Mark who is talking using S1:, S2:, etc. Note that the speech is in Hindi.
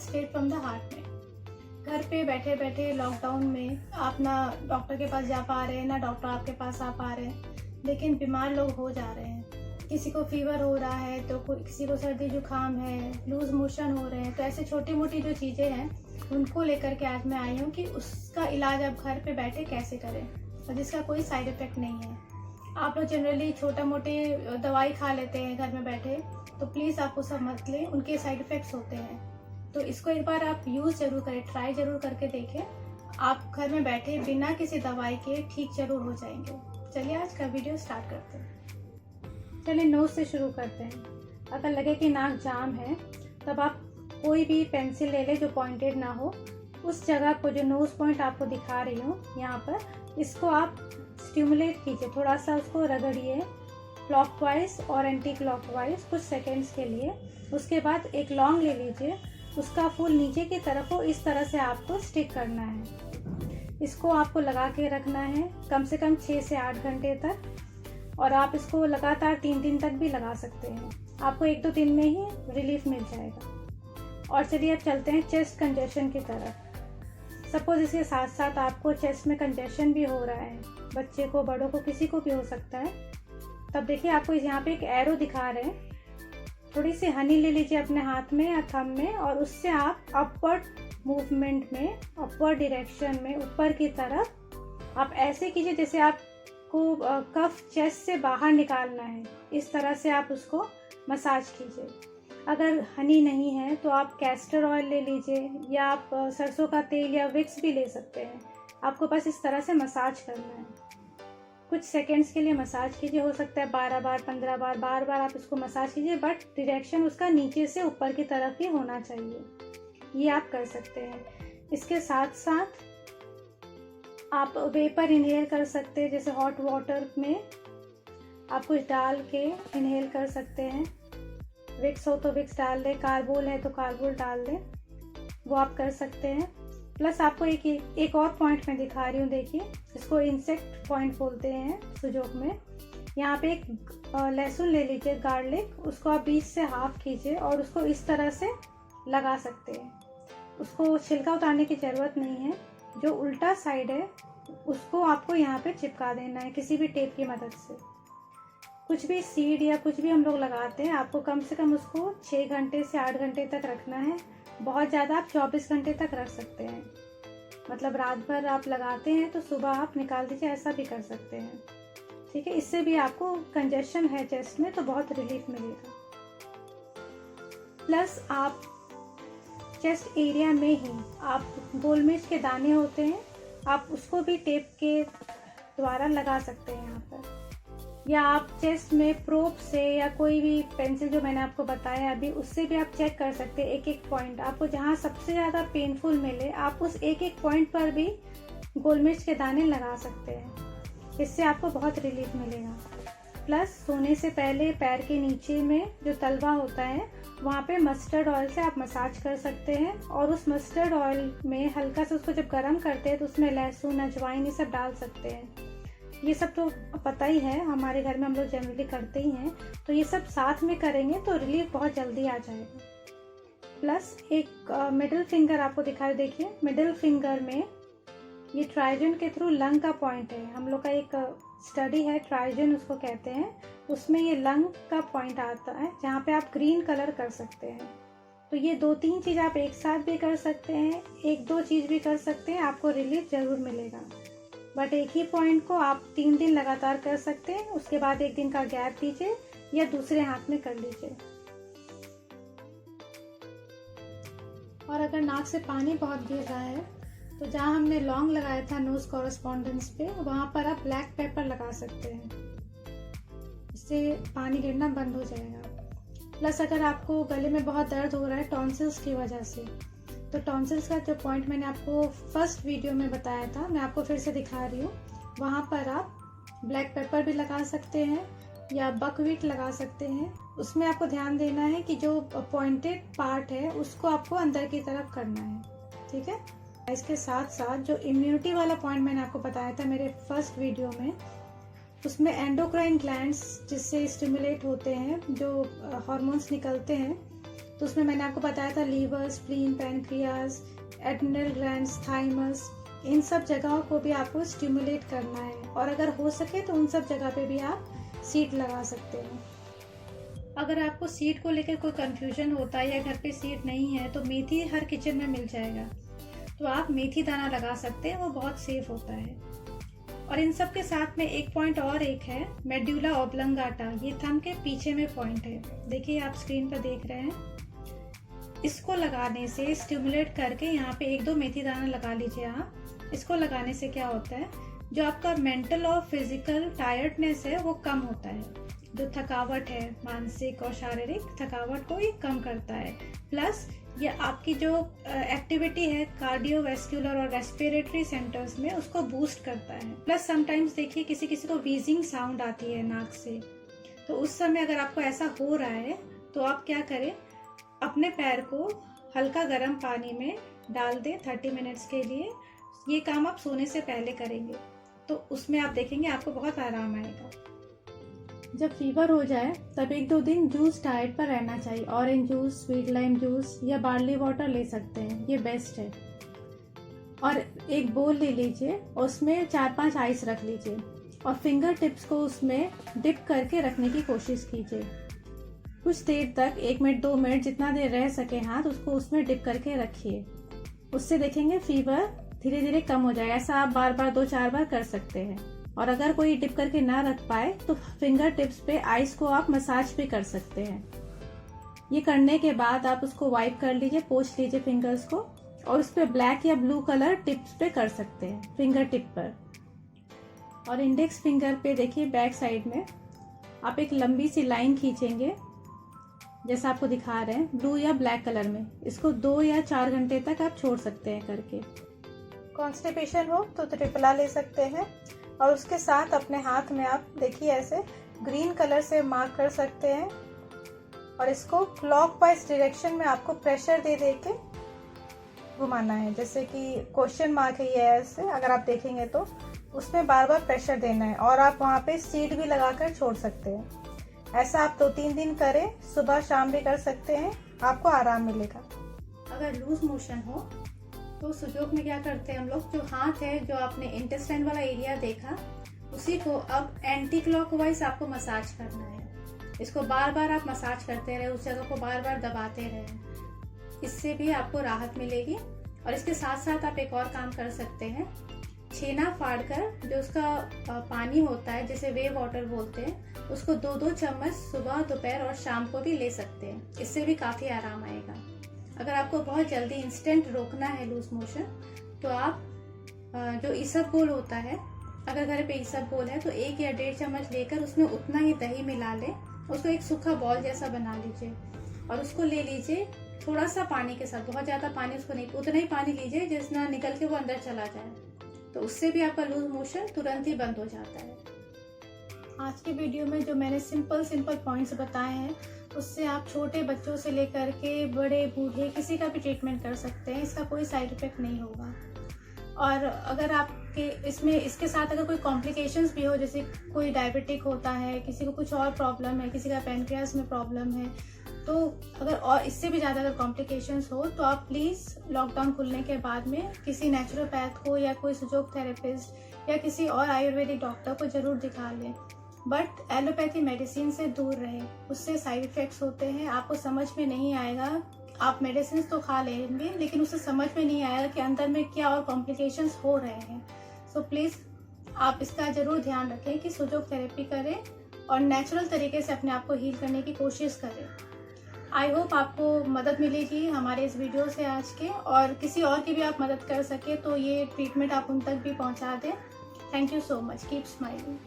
S1: स्ट्रेट फ्रॉम द हार्ट में। घर पे बैठे बैठे लॉकडाउन में आप ना डॉक्टर के पास जा पा रहे हैं, ना डॉक्टर आपके पास आ पा रहे हैं, लेकिन बीमार लोग हो जा रहे हैं। किसी को फीवर हो रहा है तो किसी को सर्दी जुकाम है, लूज मोशन हो रहे हैं। तो ऐसे छोटी मोटी जो चीज़ें हैं उनको लेकर के आज मैं आई हूँ कि उसका इलाज आप घर पे बैठे कैसे करें और जिसका कोई साइड इफ़ेक्ट नहीं है। आप लोग जनरली छोटा मोटी दवाई खा लेते हैं घर में बैठे, तो प्लीज़ आप वो सब मत लें, उनके साइड इफ़ेक्ट्स होते हैं। तो इसको एक बार आप यूज़ ज़रूर करें, ट्राई ज़रूर करके देखें। आप घर में बैठे बिना किसी दवाई के ठीक ज़रूर हो जाएंगे। चलिए आज का वीडियो स्टार्ट करते हैं। चलिए नोज़ से शुरू करते हैं। अगर लगे कि नाक जाम है तब आप कोई भी पेंसिल ले लें जो पॉइंटेड ना हो। उस जगह को जो नोज़ पॉइंट आपको दिखा रही हूँ यहाँ पर, इसको आप स्टिमुलेट कीजिए, थोड़ा सा उसको रगड़िए क्लॉकवाइज और एंटी क्लॉकवाइज कुछ सेकेंड्स के लिए। उसके बाद एक लौंग ले लीजिए, उसका फूल नीचे की तरफ हो, इस तरह से आपको स्टिक करना है। इसको आपको लगा के रखना है कम से कम 6 से 8 घंटे तक, और आप इसको लगातार 3 दिन तक भी लगा सकते हैं। आपको 1-2 दिन में ही रिलीफ मिल जाएगा। और चलिए अब चलते हैं चेस्ट कंजेशन की तरफ। सपोज इसके साथ साथ आपको चेस्ट में कंजेशन भी हो रहा है, बच्चे को, बड़ों को, किसी को भी हो सकता है, तब देखिए आपको यहाँ पे एक एरो दिखा रहे हैं। थोड़ी सी हनी ले लीजिए अपने हाथ में या थंब में, और उससे आप अपवर्ड मूवमेंट में, अपवर्ड डायरेक्शन में, ऊपर की तरफ आप ऐसे कीजिए जैसे आपको कफ चेस्ट से बाहर निकालना है। इस तरह से आप उसको मसाज कीजिए। अगर हनी नहीं है तो आप कैस्टर ऑयल ले लीजिए, या आप सरसों का तेल या विक्स भी ले सकते हैं। आपको बस इस तरह से मसाज करना है। कुछ सेकंड्स के लिए मसाज कीजिए, हो सकता है 12 बार 15 बार, बार बार आप इसको मसाज कीजिए, बट डायरेक्शन उसका नीचे से ऊपर की तरफ ही होना चाहिए। ये आप कर सकते हैं। इसके साथ साथ आप वेपर इनहेल कर सकते हैं, जैसे हॉट वाटर में आप कुछ डाल के इनहेल कर सकते हैं। विक्स हो तो विक्स डाल दें, कार्बोल है तो कार्बोल डाल दें, वो आप कर सकते हैं। प्लस आपको एक और पॉइंट मैं दिखा रही हूँ, देखिए, इसको इंसेक्ट पॉइंट बोलते हैं सुजोग में। यहाँ पे एक लहसुन ले लीजिए, गार्लिक, उसको आप बीच से हाफ कीजिए और उसको इस तरह से लगा सकते हैं। उसको छिलका उतारने की ज़रूरत नहीं है। जो उल्टा साइड है उसको आपको यहाँ पे चिपका देना है किसी भी टेप की मदद से। कुछ भी सीड या कुछ भी हम लोग लगाते हैं, आपको कम से कम उसको 6 घंटे से 8 घंटे तक रखना है। बहुत ज़्यादा आप 24 घंटे तक रख सकते हैं। मतलब रात भर आप लगाते हैं तो सुबह आप निकाल दीजिए, ऐसा भी कर सकते हैं। ठीक है, इससे भी आपको कंजेशन है चेस्ट में तो बहुत रिलीफ मिलेगा। प्लस आप चेस्ट एरिया में ही आप गोल मिर्च के दाने होते हैं, आप उसको भी टेप के द्वारा लगा सकते हैं यहाँ पर। या आप चेस्ट में प्रोब से या कोई भी पेंसिल जो मैंने आपको बताया अभी, उससे भी आप चेक कर सकते हैं एक पॉइंट। आपको जहाँ सबसे ज़्यादा पेनफुल मिले आप उस एक पॉइंट पर भी गोल मिर्च के दाने लगा सकते हैं। इससे आपको बहुत रिलीफ मिलेगा। प्लस सोने से पहले पैर के नीचे में जो तलवा होता है वहाँ पे मस्टर्ड ऑयल से आप मसाज कर सकते हैं, और उस मस्टर्ड ऑयल में हल्का सा उसको जब गर्म करते हैं तो उसमें लहसुन, अजवाइन ये सब डाल सकते हैं। ये सब तो पता ही है, हमारे घर में हम लोग जनरली करते ही हैं, तो ये सब साथ में करेंगे तो रिलीफ बहुत जल्दी आ जाएगा। प्लस एक मिडिल फिंगर आपको दिखाई, देखिए मिडिल फिंगर में ये ट्राइजन के थ्रू लंग का पॉइंट है। हम लोग का एक स्टडी है, ट्राइजन उसको कहते हैं, उसमें ये लंग का पॉइंट आता है जहाँ पे आप ग्रीन कलर कर सकते हैं। तो ये 2-3 चीज़ आप एक साथ भी कर सकते हैं, 1-2 चीज़ भी कर सकते हैं, आपको रिलीफ ज़रूर मिलेगा। बट एक ही पॉइंट को आप 3 दिन लगातार कर सकते हैं, उसके बाद 1 दिन का गैप दीजिए या दूसरे हाथ में कर लीजिए। और अगर नाक से पानी बहुत गिर रहा है तो जहाँ हमने लौंग लगाया था नोज कॉरेस्पॉन्डेंस पे, वहाँ पर आप ब्लैक पेपर लगा सकते हैं। इससे पानी गिरना बंद हो जाएगा। प्लस अगर आपको गले में बहुत दर्द हो रहा है टॉन्सिल्स की वजह से, तो टॉन्सिल्स का जो पॉइंट मैंने आपको फर्स्ट वीडियो में बताया था, मैं आपको फिर से दिखा रही हूँ। वहाँ पर आप ब्लैक पेपर भी लगा सकते हैं या बकवीट लगा सकते हैं। उसमें आपको ध्यान देना है कि जो पॉइंटेड पार्ट है उसको आपको अंदर की तरफ करना है। ठीक है, इसके साथ साथ जो इम्यूनिटी वाला पॉइंट मैंने आपको बताया था मेरे फर्स्ट वीडियो में, उसमें एंडोक्राइन ग्लैंड्स जिससे स्टिमुलेट होते हैं, जो हार्मोन्स निकलते हैं, तो उसमें मैंने आपको बताया था liver, spleen, pancreas, adrenal glands, thymus, इन सब जगहों को भी आपको स्टिमुलेट करना है। और अगर हो सके तो उन सब जगह पे भी आप सीड लगा सकते हैं। अगर आपको सीड को लेकर कोई कंफ्यूजन होता है या घर पे सीड नहीं है तो मेथी हर किचन में मिल जाएगा, तो आप मेथी दाना लगा सकते हैं, वो बहुत सेफ होता है। और इन सब के साथ में एक पॉइंट और एक है, मेडुला ऑब्लंगाटा, ये थंब के पीछे में पॉइंट है, देखिए आप स्क्रीन पर देख रहे हैं। इसको लगाने से स्टिमुलेट करके यहाँ पे 1-2 मेथी दाना लगा लीजिए आप। इसको लगाने से क्या होता है, जो आपका मेंटल और फिजिकल टायर्डनेस है वो कम होता है। जो थकावट है, मानसिक और शारीरिक थकावट को ये कम करता है। प्लस ये आपकी जो एक्टिविटी है कार्डियोवैस्कुलर और रेस्पिरेटरी सेंटर्स में, उसको बूस्ट करता है। प्लस समटाइम्स देखिए किसी किसी को वीजिंग साउंड आती है नाक से, तो उस समय अगर आपको ऐसा हो रहा है तो आप क्या करें, अपने पैर को हल्का गर्म पानी में डाल दें 30 मिनट्स के लिए। ये काम आप सोने से पहले करेंगे तो उसमें आप देखेंगे आपको बहुत आराम आएगा। जब फीवर हो जाए तब 1-2 दिन जूस डाइट पर रहना चाहिए। Orange juice, sweet lime juice या बार्ली वाटर ले सकते हैं, ये बेस्ट है। और एक बोल ले लीजिए और उसमें 4-5 आइस रख लीजिए और फिंगर टिप्स को उसमें डिप करके रखने की कोशिश कीजिए। कुछ देर तक 1 मिनट 2 मिनट जितना देर रह सके हाथ, उसको उसमें डिप करके रखिए। उससे देखेंगे फीवर धीरे धीरे कम हो जाएगा। ऐसा आप बार बार 2-4 बार कर सकते हैं। और अगर कोई डिप करके ना रख पाए तो फिंगर टिप्स पे आइस को आप मसाज भी कर सकते हैं। ये करने के बाद आप उसको वाइप कर लीजिए, पोंछ लीजिए फिंगर्स को, और उस पर ब्लैक या ब्लू कलर टिप्स पे कर सकते हैं, फिंगर टिप पर। और इंडेक्स फिंगर पे देखिए बैक साइड में आप एक लंबी सी लाइन खींचेंगे, जैसा आपको दिखा रहे हैं ब्लू या ब्लैक कलर में। इसको 2 या 4 घंटे तक आप छोड़ सकते हैं करके। कॉन्स्टिपेशन हो तो त्रिफला ले सकते हैं और उसके साथ अपने हाथ में आप देखिए ऐसे ग्रीन कलर से मार्क कर सकते हैं और इसको क्लॉकवाइज डायरेक्शन में आपको प्रेशर दे दे के घुमाना है। जैसे कि क्वेश्चन मार्क है ये ऐसे, अगर आप देखेंगे तो उसमें बार बार प्रेशर देना है। और आप वहाँ पे सीड भी लगाकर छोड़ सकते हैं। ऐसा आप 2-3 दिन करें, सुबह शाम भी कर सकते हैं, आपको आराम मिलेगा। अगर लूज मोशन हो तो सुजोग में क्या करते हैं हम लोग, जो हाथ है, जो आपने इंटेस्टाइन वाला एरिया देखा, उसी को अब एंटी क्लॉकवाइज आपको मसाज करना है। इसको बार बार आप मसाज करते रहे, उस जगह को बार बार दबाते रहे, इससे भी आपको राहत मिलेगी। और इसके साथ साथ आप एक और काम कर सकते हैं, छेना फाड़ कर जो उसका पानी होता है, जिसे वे वाटर बोलते हैं, उसको 2-2 चम्मच सुबह, दोपहर और शाम को भी ले सकते हैं। इससे भी काफी आराम आएगा। अगर आपको बहुत जल्दी इंस्टेंट रोकना है लूज मोशन, तो आप जो इसबगोल होता है, अगर घर पे इसबगोल है तो 1 या 1.5 चम्मच लेकर उसमें उतना ही दही मिला लें, उसको एक सूखा बॉल जैसा बना लीजिए और उसको ले लीजिए थोड़ा सा पानी के साथ। बहुत ज्यादा पानी उसको नहीं, उतना ही पानी लीजिए जितना निकल के वो अंदर चला जाए, तो उससे भी आपका लूज मोशन तुरंत ही बंद हो जाता है। आज की वीडियो में जो मैंने सिंपल पॉइंट्स बताए हैं, उससे आप छोटे बच्चों से लेकर के बड़े बूढ़े किसी का भी ट्रीटमेंट कर सकते हैं। इसका कोई साइड इफेक्ट नहीं होगा। और अगर आपके इसके साथ अगर कोई कॉम्प्लिकेशंस भी हो, जैसे कोई डायबिटिक होता है, किसी को कुछ और प्रॉब्लम है, किसी का पैनक्रियास में प्रॉब्लम है, तो अगर और इससे भी ज़्यादा अगर कॉम्प्लिकेशंस हो तो आप प्लीज़ लॉकडाउन खुलने के बाद में किसी नेचुरोपैथ को या कोई सुजोग थेरेपिस्ट या किसी और आयुर्वेदिक डॉक्टर को ज़रूर दिखा लें। बट एलोपैथी मेडिसिन से दूर रहे, उससे साइड इफ़ेक्ट्स होते हैं। आपको समझ में नहीं आएगा, आप मेडिसिन तो खा लेंगे लेकिन उससे समझ में नहीं आएगा कि अंदर में क्या और कॉम्प्लिकेशंस हो रहे हैं। सो प्लीज़ आप इसका ज़रूर ध्यान रखें कि सुजोग थेरेपी करें और नेचुरल तरीके से अपने आप को हील करने की कोशिश करें। आई होप आपको मदद मिलेगी हमारे इस वीडियो से आज के, और किसी और की भी आप मदद कर सके तो ये ट्रीटमेंट आप उन तक भी पहुंचा दें। Thank you so much. Keep smiling.